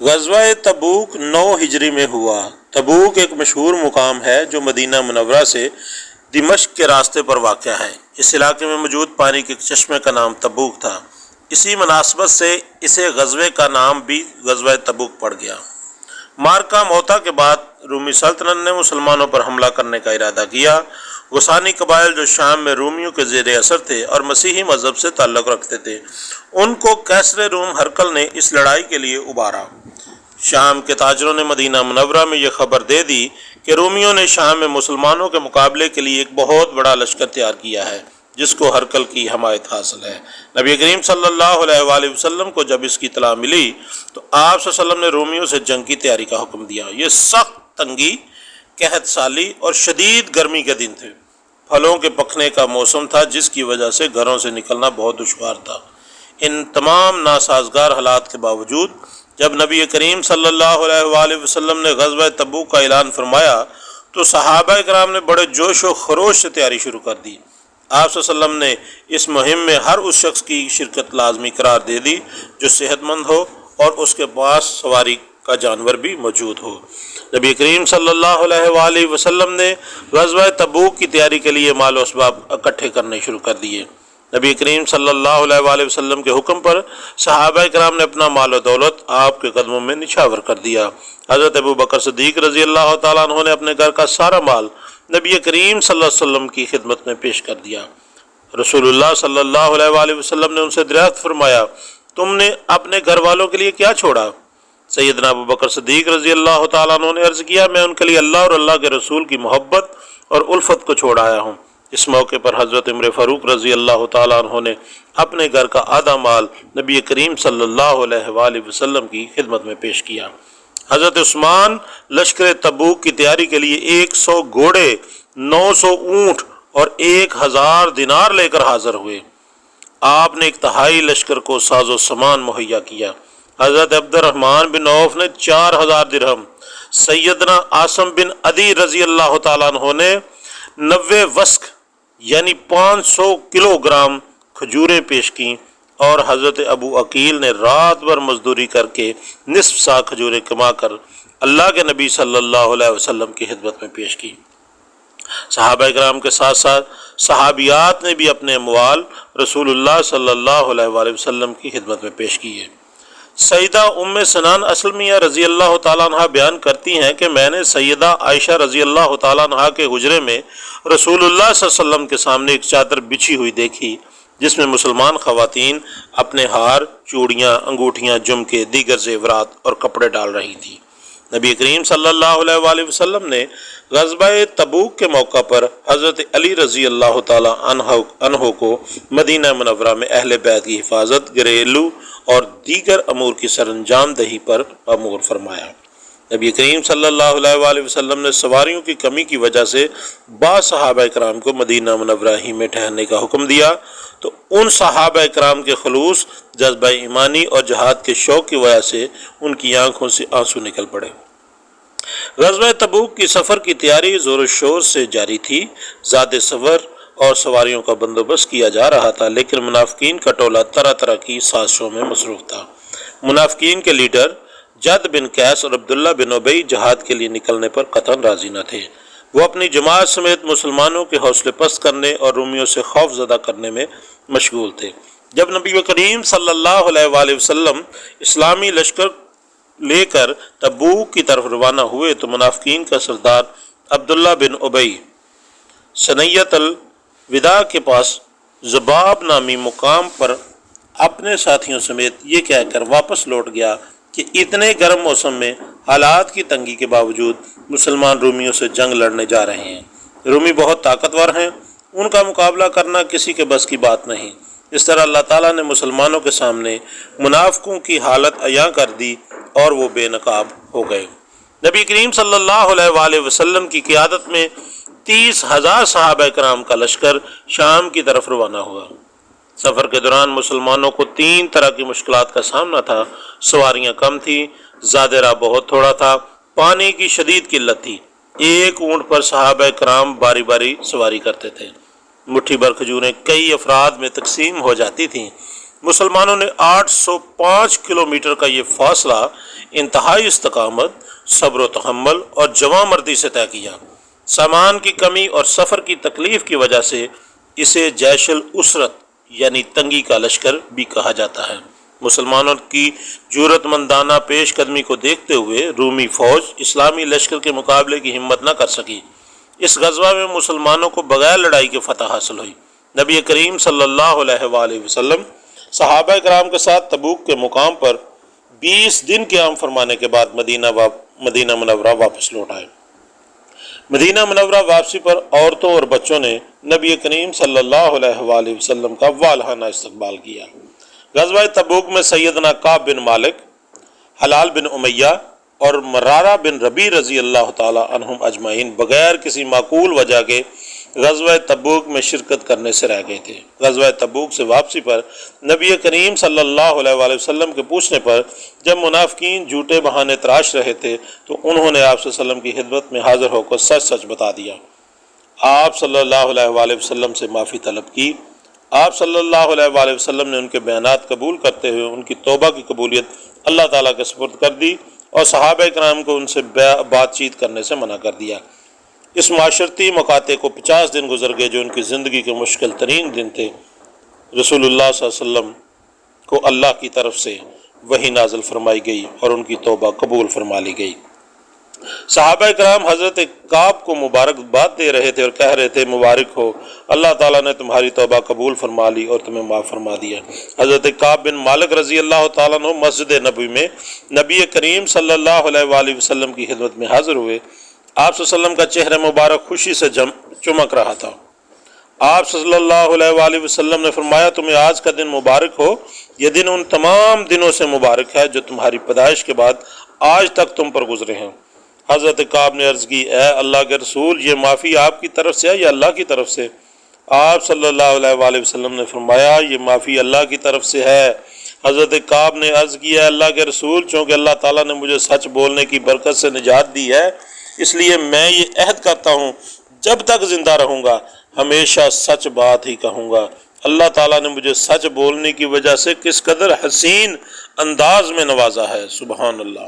غزوہ تبوک 9 ہجری میں ہوا۔ تبوک ایک مشہور مقام ہے جو مدینہ منورہ سے دمشق کے راستے پر واقع ہے۔ اس علاقے میں موجود پانی کے چشمے کا نام تبوک تھا۔ اسی مناسبت سے اسے غزوے کا نام بھی غزوہ تبوک پڑ گیا۔ معرکہ موتا کے بعد رومی سلطنت نے مسلمانوں پر حملہ کرنے کا ارادہ کیا۔ غسانی قبائل جو شام میں رومیوں کے زیر اثر تھے اور مسیحی مذہب سے تعلق رکھتے تھے، ان کو کیسر روم ہرقل نے اس لڑائی کے لیے ابھارا۔ شام کے تاجروں نے مدینہ منورہ میں یہ خبر دے دی کہ رومیوں نے شام میں مسلمانوں کے مقابلے کے لیے ایک بہت بڑا لشکر تیار کیا ہے جس کو ہرقل کی حمایت حاصل ہے۔ نبی کریم صلی اللہ علیہ وآلہ وسلم کو جب اس کی اطلاع ملی تو آپ صلی اللہ علیہ وسلم نے رومیوں سے جنگ کی تیاری کا حکم دیا۔ یہ سخت تنگی، قحط سالی اور شدید گرمی کے دن تھے۔ پھلوں کے پکنے کا موسم تھا جس کی وجہ سے گھروں سے نکلنا بہت دشوار تھا۔ ان تمام ناسازگار حالات کے باوجود جب نبی کریم صلی اللہ علیہ وآلہ وسلم نے غزوہ تبوک کا اعلان فرمایا تو صحابہ کرام نے بڑے جوش و خروش سے تیاری شروع کر دی۔ آپ صلی اللہ علیہ وسلم نے اس مہم میں ہر اس شخص کی شرکت لازمی قرار دے دی جو صحت مند ہو اور اس کے پاس سواری کا جانور بھی موجود ہو۔ نبی کریم صلی اللہ علیہ وآلہ وسلم نے غزوہ تبوک کی تیاری کے لیے مال و اسباب اکٹھے کرنے شروع کر دیے۔ نبی کریم صلی اللہ علیہ وآلہ وسلم کے حکم پر صحابہ کرام نے اپنا مال و دولت آپ کے قدموں میں نچھاور کر دیا۔ حضرت ابو بکر صدیق رضی اللہ تعالیٰ عنہ نے اپنے گھر کا سارا مال نبی کریم صلی اللہ علیہ وسلم کی خدمت میں پیش کر دیا۔ رسول اللہ صلی اللہ علیہ وآلہ وسلم نے ان سے دریافت فرمایا، تم نے اپنے گھر والوں کے لیے کیا چھوڑا؟ سیدنا ابو بکر صدیق رضی اللہ تعالیٰ عنہ نے عرض کیا، میں ان کے لیے اللہ اور اللہ کے رسول کی محبت اور الفت کو چھوڑ آیا ہوں۔ اس موقع پر حضرت عمر فاروق رضی اللہ تعالیٰ عنہ نے اپنے گھر کا آدھا مال نبی کریم صلی اللہ علیہ وآلہ وسلم کی خدمت میں پیش کیا۔ حضرت عثمان لشکر تبوک کی تیاری کے لیے 100 گھوڑے، 900 اونٹ اور 1000 دینار لے کر حاضر ہوئے۔ آپ نے ایک تہائی لشکر کو ساز و سامان مہیا کیا۔ حضرت عبد الرحمن بن عوف نے 4000 درہم، سیدنا عاصم بن عدی رضی اللہ تعالیٰ عنہ نے 90 وسق یعنی 500 کلو گرام کھجوریں پیش کیں اور حضرت ابو عقیل نے رات بھر مزدوری کر کے نصف سا کھجوریں کما کر اللہ کے نبی صلی اللہ علیہ وسلم کی خدمت میں پیش کی۔ صحابہ کرام کے ساتھ ساتھ صحابیات نے بھی اپنے اموال رسول اللہ صلی اللہ علیہ وآلہ وسلم کی خدمت میں پیش کیے۔ سیدہ ام سنان اسلمیہ رضی اللہ تعالیٰ عنہ بیان کرتی ہیں کہ میں نے سیدہ عائشہ رضی اللہ تعالیٰ عنہ کے حجرے میں رسول اللہ صلی اللہ علیہ وسلم کے سامنے ایک چادر بچھی ہوئی دیکھی جس میں مسلمان خواتین اپنے ہار، چوڑیاں، انگوٹھیاں، جھمکے، دیگر زیورات اور کپڑے ڈال رہی تھیں۔ نبی کریم صلی اللہ علیہ وآلہ وسلم نے غزوہ تبوک کے موقع پر حضرت علی رضی اللہ تعالیٰ عنہ کو مدینہ منورہ میں اہل بیت کی حفاظت، گھریلو اور دیگر امور کی سر انجام دہی پر مأمور فرمایا۔ نبی کریم صلی اللہ علیہ وآلہ وسلم نے سواریوں کی کمی کی وجہ سے بعض صحابہ کرام کو مدینہ منورہ ہی میں ٹھہرنے کا حکم دیا تو ان صحابہ کرام کے خلوص، جذبہ ایمانی اور جہاد کے شوق کی وجہ سے ان کی آنکھوں سے آنسو نکل پڑے۔ غزوہ تبوک کی سفر کی تیاری زور و شور سے جاری تھی۔ زاد سفر اور سواریوں کا بندوبست کیا جا رہا تھا، لیکن منافقین کا ٹولہ طرح طرح کی سازشوں میں مصروف تھا۔ منافقین کے لیڈر جد بن قیس اور عبداللہ بن ابی جہاد کے لیے نکلنے پر قطعاً راضی نہ تھے۔ وہ اپنی جماعت سمیت مسلمانوں کے حوصلے پست کرنے اور رومیوں سے خوف زدہ کرنے میں مشغول تھے۔ جب نبی کریم صلی اللہ علیہ وآلہ وسلم اسلامی لشکر لے کر تبوک کی طرف روانہ ہوئے تو منافقین کا سردار عبداللہ بن ابی سنیت الوداع کے پاس زباب نامی مقام پر اپنے ساتھیوں سمیت یہ کہہ کر واپس لوٹ گیا کہ اتنے گرم موسم میں حالات کی تنگی کے باوجود مسلمان رومیوں سے جنگ لڑنے جا رہے ہیں۔ رومی بہت طاقتور ہیں، ان کا مقابلہ کرنا کسی کے بس کی بات نہیں۔ اس طرح اللہ تعالیٰ نے مسلمانوں کے سامنے منافقوں کی حالت عیاں کر دی اور وہ بے نقاب ہو گئے۔ نبی کریم صلی اللہ علیہ وآلہ وسلم کی قیادت میں 30,000 صحابہ کرام کا لشکر شام کی طرف روانہ ہوا۔ سفر کے دوران مسلمانوں کو 3 طرح کی مشکلات کا سامنا تھا۔ سواریاں کم تھیں، زاد راہ بہت تھوڑا تھا، پانی کی شدید قلت تھی۔ ایک اونٹ پر صحابہ کرام باری باری سواری کرتے تھے۔ مٹھی بھر کھجوریں کئی افراد میں تقسیم ہو جاتی تھیں۔ مسلمانوں نے 805 کلومیٹر کا یہ فاصلہ انتہائی استقامت، صبر و تحمل اور جواں مردی سے طے کیا۔ سامان کی کمی اور سفر کی تکلیف کی وجہ سے اسے جیش الاسرت یعنی تنگی کا لشکر بھی کہا جاتا ہے۔ مسلمانوں کی جرأت مندانہ پیش قدمی کو دیکھتے ہوئے رومی فوج اسلامی لشکر کے مقابلے کی ہمت نہ کر سکی۔ اس غزوہ میں مسلمانوں کو بغیر لڑائی کے فتح حاصل ہوئی۔ نبی کریم صلی اللہ علیہ وآلہ وسلم صحابہ کرام کے ساتھ تبوک کے مقام پر 20 دن قیام فرمانے کے بعد مدینہ منورہ واپس لوٹ آئے۔ مدینہ منورہ واپسی پر عورتوں اور بچوں نے نبی کریم صلی اللہ علیہ وآلہ وسلم کا والہانہ استقبال کیا۔ غزوہ تبوک میں سیدنا کعب بن مالک، حلال بن امیہ اور مرارہ بن ربیع رضی اللہ تعالی عنہم اجمعین بغیر کسی معقول وجہ کے غزوہ تبوک میں شرکت کرنے سے رہ گئے تھے۔ غزوہ تبوک سے واپسی پر نبی کریم صلی اللہ علیہ وآلہ وسلم کے پوچھنے پر جب منافقین جھوٹے بہانے تراش رہے تھے تو انہوں نے آپ صلی اللہ علیہ وسلم کی خدمت میں حاضر ہو کر سچ سچ بتا دیا۔ آپ صلی اللہ علیہ وآلہ وسلم سے معافی طلب کی۔ آپ صلی اللہ علیہ وآلہ وسلم نے ان کے بیانات قبول کرتے ہوئے ان کی توبہ کی قبولیت اللہ تعالیٰ کے سپرد کر دی اور صحابہ کرام کو ان سے بات چیت کرنے سے منع کر دیا۔ اس معاشرتی مقاطع کو 50 دن گزر گئے جو ان کی زندگی کے مشکل ترین دن تھے۔ رسول اللہ صلی اللہ علیہ وسلم کو اللہ کی طرف سے وحی نازل فرمائی گئی اور ان کی توبہ قبول فرما لی گئی۔ صحابہ کرام حضرت کعب کو مبارکباد دے رہے تھے اور کہہ رہے تھے مبارک ہو، اللہ تعالیٰ نے تمہاری توبہ قبول فرما لی اور تمہیں معاف فرما دیا۔ حضرت کعب بن مالک رضی اللہ تعالیٰ عنہ مسجد نبوی میں نبی کریم صلی اللہ علیہ وآلہ وسلم کی خدمت میں حاضر ہوئے۔ آپ صلی اللہ علیہ وسلم کا چہرہ مبارک خوشی سے چمک رہا تھا۔ آپ صلی اللہ علیہ وآلہ وسلم نے فرمایا تمہیں آج کا دن مبارک ہو، یہ دن ان تمام دنوں سے مبارک ہے جو تمہاری پیدائش کے بعد آج تک تم پر گزرے ہیں۔ حضرت کعب نے عرض کی اے اللہ کے رسول، یہ معافی آپ کی طرف سے ہے یا اللہ کی طرف سے؟ آپ صلی اللہ علیہ وآلہ وسلم نے فرمایا یہ معافی اللہ کی طرف سے ہے۔ حضرت کعب نے عرض کیا اللہ کے رسول، چونکہ اللہ تعالیٰ نے مجھے سچ بولنے کی برکت سے نجات دی ہے اس لیے میں یہ عہد کرتا ہوں جب تک زندہ رہوں گا ہمیشہ سچ بات ہی کہوں گا۔ اللہ تعالیٰ نے مجھے سچ بولنے کی وجہ سے کس قدر حسین انداز میں نوازا ہے، سبحان اللہ۔